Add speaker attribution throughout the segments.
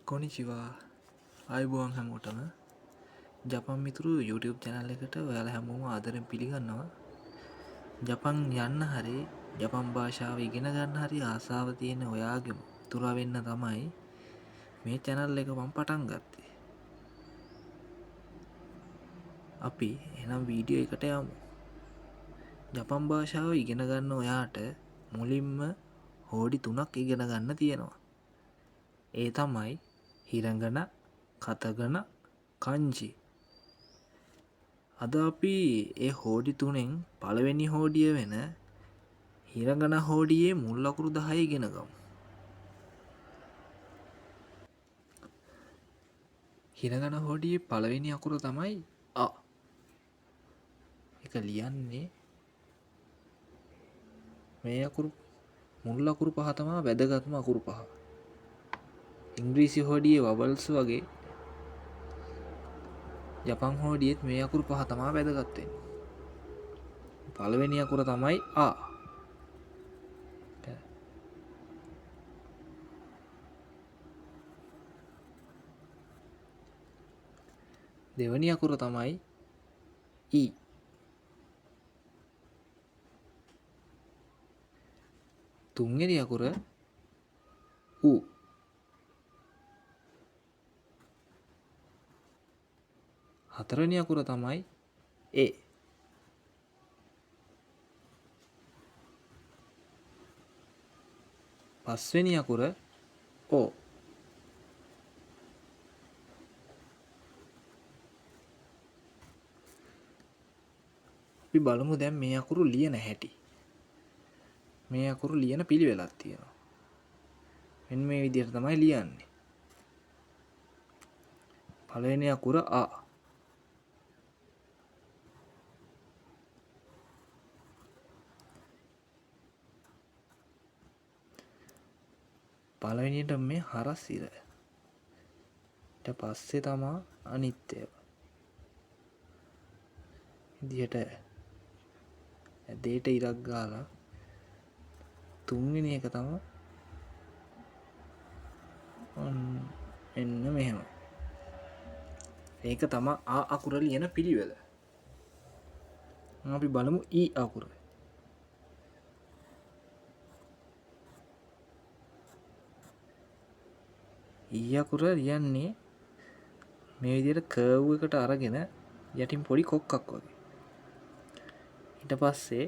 Speaker 1: කොනිචිවා ආයුබෝවන් හැමෝටම ජපන් මිතුරු YouTube channel එකට ඔයාලා හැමෝම ආදරෙන් පිළිගන්නවා. ජපන් යන්න හරි ජපන් භාෂාව ඉගෙන ගන්න හරි ආසාව තියෙන ඔයාගේ මිතුරා වෙන්න තමයි මේ channel එක මම පටන් ගත්තේ. අපි එහෙනම් වීඩියෝ එකට යමු. ජපන් භාෂාව ඉගෙන ගන්න ඔයාට මුලින්ම හෝඩි 3ක් ඉගෙන ගන්න තියෙනවා. ඒ තමයි හිරංගන, කතගන, කංජි. අද අපි ඒ හෝඩි 3න් පළවෙනි හෝඩිය වෙන හිරංගන හෝඩියේ මුල් අකුරු 10 ඉගෙන ගමු. හිරංගන හෝඩියේ පළවෙනි අකුර තමයි අ. ඒක ලියන්නේ මේ අකුරු මුල් අකුරු පහ තමයි වැදගත්ම අකුරු පහ. ඉංග්‍රීසි හෝඩියේ වවල්ස් වගේ ජපන් හෝඩියෙත් මේ අකුරු පහ තමයි වැදගත් වෙන්නේ. පළවෙනි අකුර තමයි ආ. දෙවෙනි අකුර තමයි ඊ. තුන්වෙනි අකුර උ. හතරවෙනි අකුර තමයි ඒ. පස්වෙනි අකුර ඕ. අපි බලමු දැන් මේ අකුරු ලියන හැටි. මේ අකුරු ලියන පිළිවෙලක් තියෙනවා. මෙන්න මේ විදිහට තමයි ලියන්නේ. පළවෙනි අකුර අ. පළවෙනියට මේ හරස් ඉර. ඊට පස්සේ තමයි අනිත් ඒවා. විදිහට ඇදේට ඉරක් ගාලා තුන්වෙනි එක තමයි එන්න මෙහෙම. ඒක තමයි ආ අකුර ලියන පිළිවෙල. අපි බලමු ඊ අකුර. ඊ අකුර ලියන්නේ මේ විදිහට කර්ව් එකට අරගෙන යටින් පොඩි කොක්කක් වගේ. ඊට පස්සේ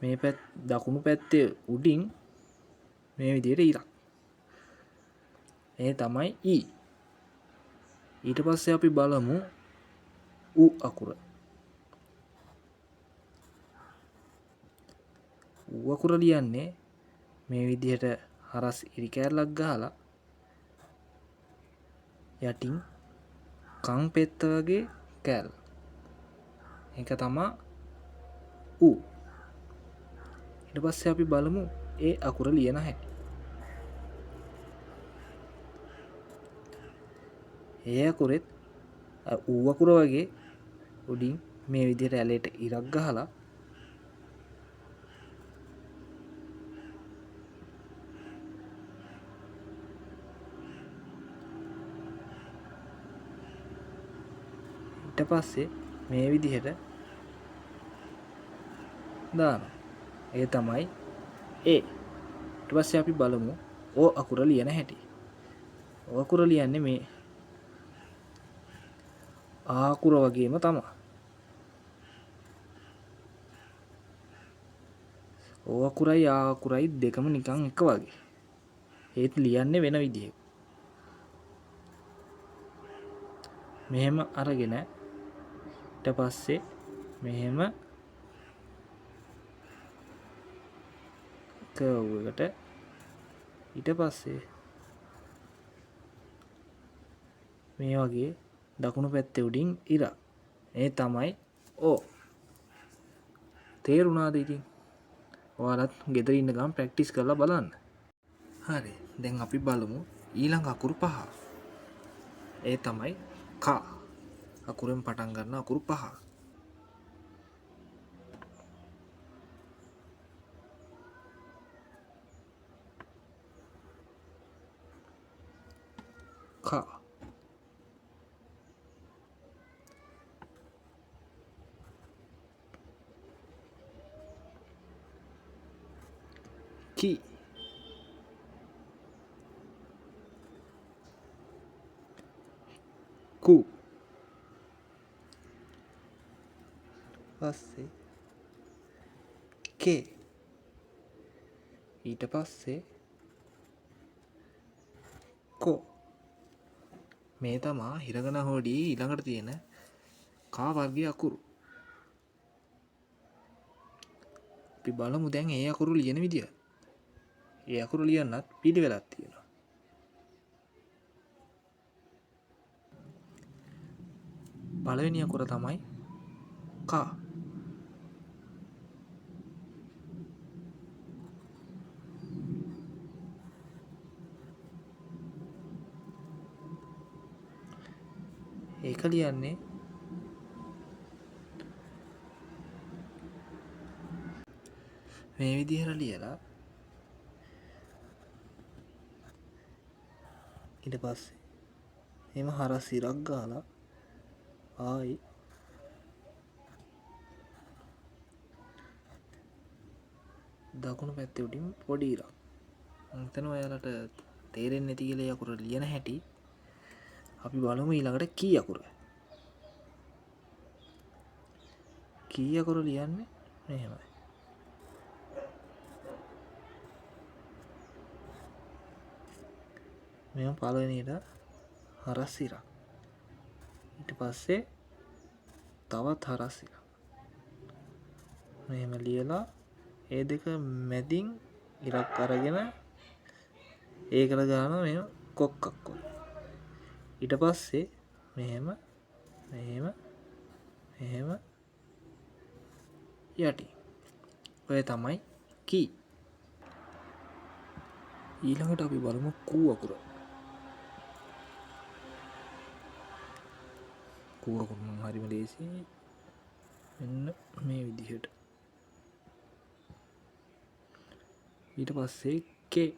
Speaker 1: මේ දකුණු පැත්තේ උඩින් මේ විදිහට ඉරක්. ඒ තමයි ඊ. ඊට පස්සේ අපි බලමු උ අකුර. උ අකුර ලියන්නේ මේ විදිහට හරස් ඉරි කෑල්ලක් ගහලා යටින් කන් පෙත්ත වගේ කෑල්ල. ඒක තමයි උ. ඊට පස්සේ අපි බලමු ඒ අකුර ලියන හැටි. ඒ අකුරෙත් ඌ අකුර වගේ උඩින් මේ විදිහට ඇලේට ඉරක් ගහලා ඊට පස්සේ මේ විදිහට දානවා. ඒ තමයි ඒ. ඊට පස්සේ අපි බලමු ඕ අකුර ලියන හැටි. ඕ අකුර ලියන්නේ මේ ආ අකුර වගේම තමයි. ඕ අකුරයි ආ අකුරයි දෙකම නිකන් එක වගේ. ඒත් ලියන්නේ වෙන විදිහක. මෙහෙම අරගෙන ඊට පස්සේ මෙහෙම කර්ව් එකට ඊට පස්සේ මේ වගේ දකුණු පැත්තේ උඩින් ඉරක්. ඒ තමයි ඕ. තේරුණාද ඉතින්? ඔයාලත් ගෙදර ඉන්න ගමන් ප්‍රැක්ටිස් කරලා බලන්න. හරි. දැන් අපි බලමු ඊළඟ අකුරු පහ. ඒ තමයි කා. අකුරෙන් පටන් ගන්න අකුරු පහ. කා කී කු පස්සේ කේ ඊට පස්සේ කෝ මේ තමා හිරගන හෝඩි ඊළඟට තියෙන කා වර්ගයේ අකුරු. අපි බලමු දැන් ඒ අකුරු ලියන විදිය. ඒ අකුරු ලියන්නත් පිළිවෙලක් තියෙනවා. පළවෙනි අකුර තමයි කා. ඒක ලියන්නේ මේ විදිහට ලියලා ඊට පස්සේ එහෙම හරස් ඉරක් ගාලා ආයි දකුණු පැත්තේ උඩින් පොඩි ඉරක්. මම ඔයාලට තේරෙන්නේ නැති කියලා ඒ අකුර ලියන හැටි අපි බලමු ඊළඟට කී අකුර. කී අකුර ලියන්නේ මෙහෙමයි. මෙම පළවෙනියට හරස් ඉරක්. ඊට පස්සේ තවත් හරස් ඉරක්. මෙහෙම ලියලා ඒ දෙක මැදින් ඉරක් අරගෙන ඒකට ගානවා මෙහෙම කොක්කක් වගේ. ඊට පස්සේ මෙහෙම යටි. ඔය තමයි කී. ඊළඟට අපි බලමු කූ අකුර. කූ අකුර නම් හරිම ලේසි. මෙන්න මේ විදිහට. ඊට පස්සේ කේ.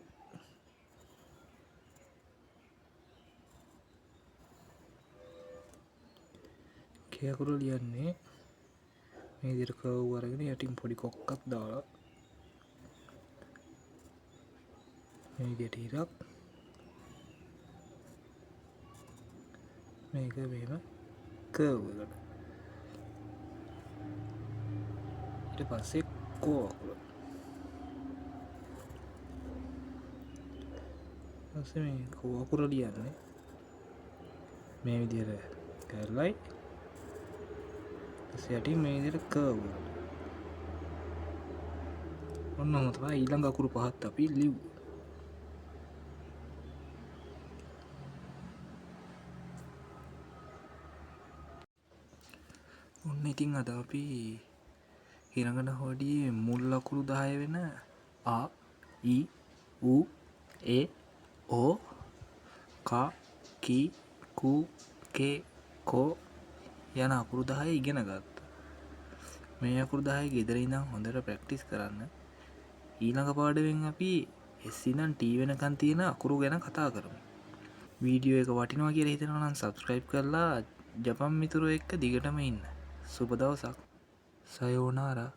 Speaker 1: කේ අකුර ලියන්නේ මේ විදිහට කර්ව් අරගෙන යටින් පොඩි කොක්කක් දාලා මේ විදිහට ඉරක් මේක මෙහෙම කර්ව් එකට. ඊට පස්සේ කෝ අකුර. ඊපස්සේ මේ කෝ අකුර ලියන්නේ මේ විදිහට කරලයි ඊපස්සේ යටින් මේ විදිහට කර්ව් එකට. ඔන්නම තමයි ඊළඟ අකුරු පහත් අපි ලිව්වේ. ඔන්න ඉතින් අද අපි හිරගන හෝඩියේ මුල් අකුරු 10 වෙන අ ඊ උ ඒ ඕ කා කී කූ කේ කෝ යන අකුරු 10 ඉගෙන ගත්තා. මේ අකුරු 10 ගෙදර ඉඳන් හොඳට ප්‍රැක්ටිස් කරන්න. ඊළඟ පාඩමෙන් අපි S ඉඳන් T වෙනකන් තියෙන අකුරු ගැන කතා කරමු. වීඩියෝ එක වටිනවා කියලා හිතෙනවා නම් subscribe කරලා ජපන් මිතුරෝ එක්ක දිගටම ඉන්න. සුබ දවසක්. සයෝනාරා.